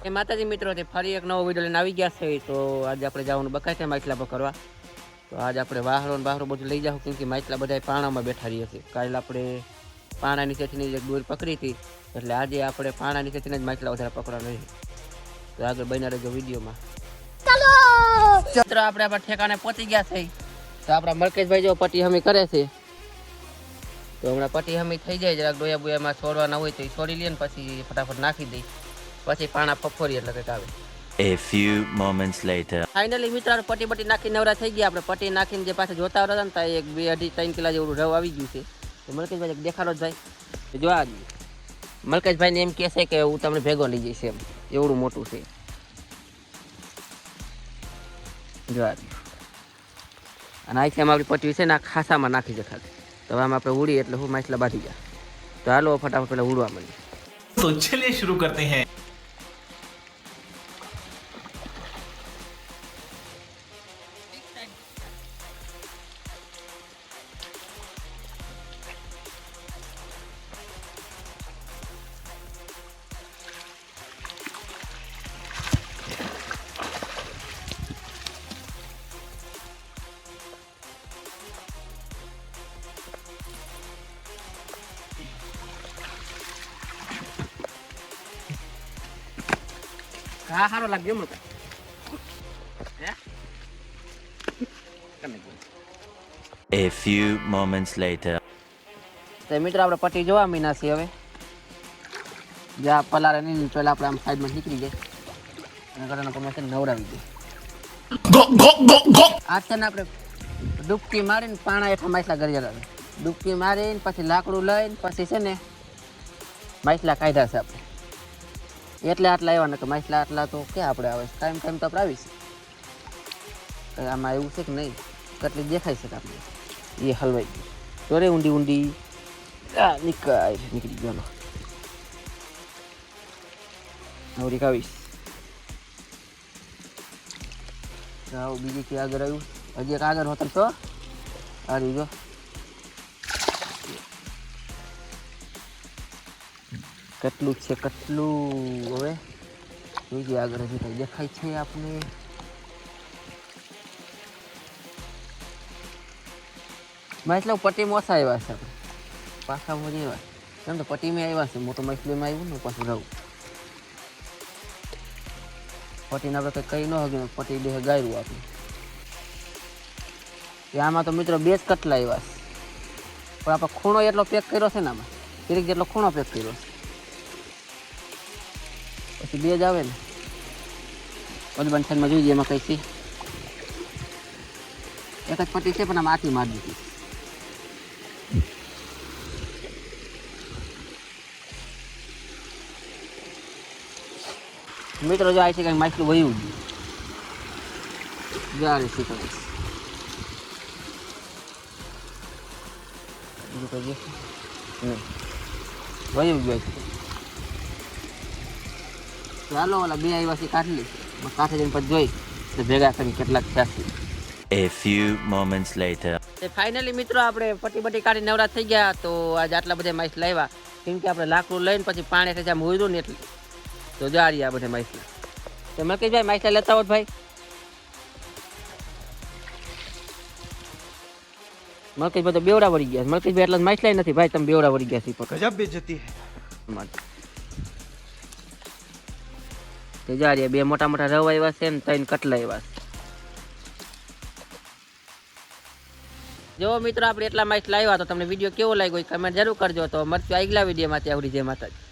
એ માતાજી મિત્રો ફરી એક નવો વિડીયો લઈને આવી ગયા છે. તો આજે આપણે જવાનું બકાય માછલા પકડવા. તો આજે આપણે વાહરો ને બાહરો બધું લઈ જાવ, કેમ કે માછલા બધા પાણામાં બેઠા રહીએ છીએ. કાલે આપણે પાણા નીચેથી એક દોર પકડી હતી, એટલે આજે આપણે પાણા નીચેથી જ માછલા વધારે પકડવા નહીં. તો આગળ બન્યા રહેજો વિડીયોમાં. મિત્રો આપણે આપણા ઠેકાણે પહોંચી ગયા છે. તો આપણા મલકેશભાઈ જો પટ્ટી હમી કરે છે. તો હમણાં પટ્ટી હમી થઈ જાય, જરાક ડોયા બોયામાં છોડવાના હોય તો એ છોડી લઈએ ને પછી ફટાફટ નાખી દઈ, પછી પાણા ફફોરી એટલે કંઈક આવે. A few moments later. Finally મિત્રો પટ્ટી બટ્ટી નાખી નવરા થઈ ગયા. આપણે પટ્ટી નાખીને જે પાછા જોતા હતા ને ત્યાં 2, 2.5, 3 કિલા જેવું રવ આવી ગયું છે. તો મલકેશભાઈ દેખાડો જ ભાઈ, જો આ મલકેશભાઈને એમ કહે છે કે હું તમને ભેગો લઈ જઈશ, એમ એવડું મોટું છે. જો આ અને અહીંથી આમ આપણી પટ્ટી છે ને આ ખાસામાં નાખી છે ખાલી. તો આમ આપણે ઉડી એટલે હું માછલા બાંધી ગયા. તો હાલો ફટાફટ પેલા ઉડવા માંડીએ. तो चलिए शुरू करते हैं. હા સારો લાગ્યો મને. A few moments later. તો મિત્રો આપણે પટ્ટી જોવા મીના છીએ હવે. જ્યાં પલારે નહીં પેલા આપણે આમ સાઈડમાં નીકળી જાય અને ઘરના કોમે છે નવડાવી દઈએ. આ છે ને આપણે ડૂબકી મારીને પાણા હેઠા માછલા કરી જતા. ડૂબકી મારીને પછી લાકડું લઈને પછી છે ને માછલા કાઢ્યા છે આપણે. એટલે આટલા આવ્યા ને કે માછલા આટલા તો ક્યાં આપણે આવે છે, ટાઈમ તો આપણે આવીશું. આમાં એવું છે કે નહીં, કેટલી દેખાય છે આપણે એ હલવાઈ ગયું. તો રે ઊંડી નીકળી ગયો. નવરી કાવીશ બીજી કે આગળ આવ્યું. હજી એક આગળ હોતર તો આવી જો. કેટલું છે કેટલું હવે જોઈએ આગળ હજી કંઈ દેખાય છે આપણે. માછલા પટ્ટીમાં ઓછા આવ્યા છે આપણે, પાછા મળી આવ્યા કેમ તો પટ્ટીમાં આવ્યા છે. મોટું માછલીમાં આવ્યું ને પાછું રહું પટ્ટીને આપણે કંઈ કહી ન હગ્યું, પટ્ટી બે ગાયરું આપણે. આમાં તો મિત્રો 2 જ કટલા આવ્યા છે, પણ આપણે ખૂણો એટલો પેક કર્યો છે ને, આમાં એક જેટલો ખૂણો પેક કર્યો છે. પછી 2 જ આવે ને ઓલી બંઠાનમાં જોઈએ એમાં કઈ છે. એક જ પટ્ટી છે પણ આમ આથી મારી દીધી. મિત્રો જો આ છે કંઈક માછલું વયું ગયું. જ્યારે શીખે બીજું કઈ નહીં વયું ગયું છે. ચાલો ઓલા 2 આવ્યા છે કાઢી લઈ, કાંઠે જઈને પછી જોઈ તો ભેગા કરી કેટલાક થયા. A few moments later. Finally મિત્રો આપણે પટ્ટી બટ્ટી કાઢી નવરા થઈ ગયા. તો આજે આટલા બધા માછલા આવ્યા, કેમ કે આપણે લાકડું લઈને પછી પાણી જામ હોયું ને એટલે. તો જા રહ્યા બધા માછલા. તો મલકેશભાઈ માછલા લેતા હોત ભાઈ. મલકેશભાઈ તો બેવડા વળી ગયા. મલકેશભાઈ એટલા માછલા નથી ભાઈ, તમે બેવડા વળી ગયા છે. गजब बेइज्जती है. તો જા રહ્યા 2 મોટા મોટા રવ આવ્યા છે ને 3 કટલા આવ્યા છે. જો મિત્રો આપણે એટલા માછલા આવ્યા. તો તમને વિડીયો કેવો લાગ્યો કમેન્ટ જરૂર કરજો. તો મળશું આગલા વિડીયોમાં. ત્યાં સુધી જય માતાજી.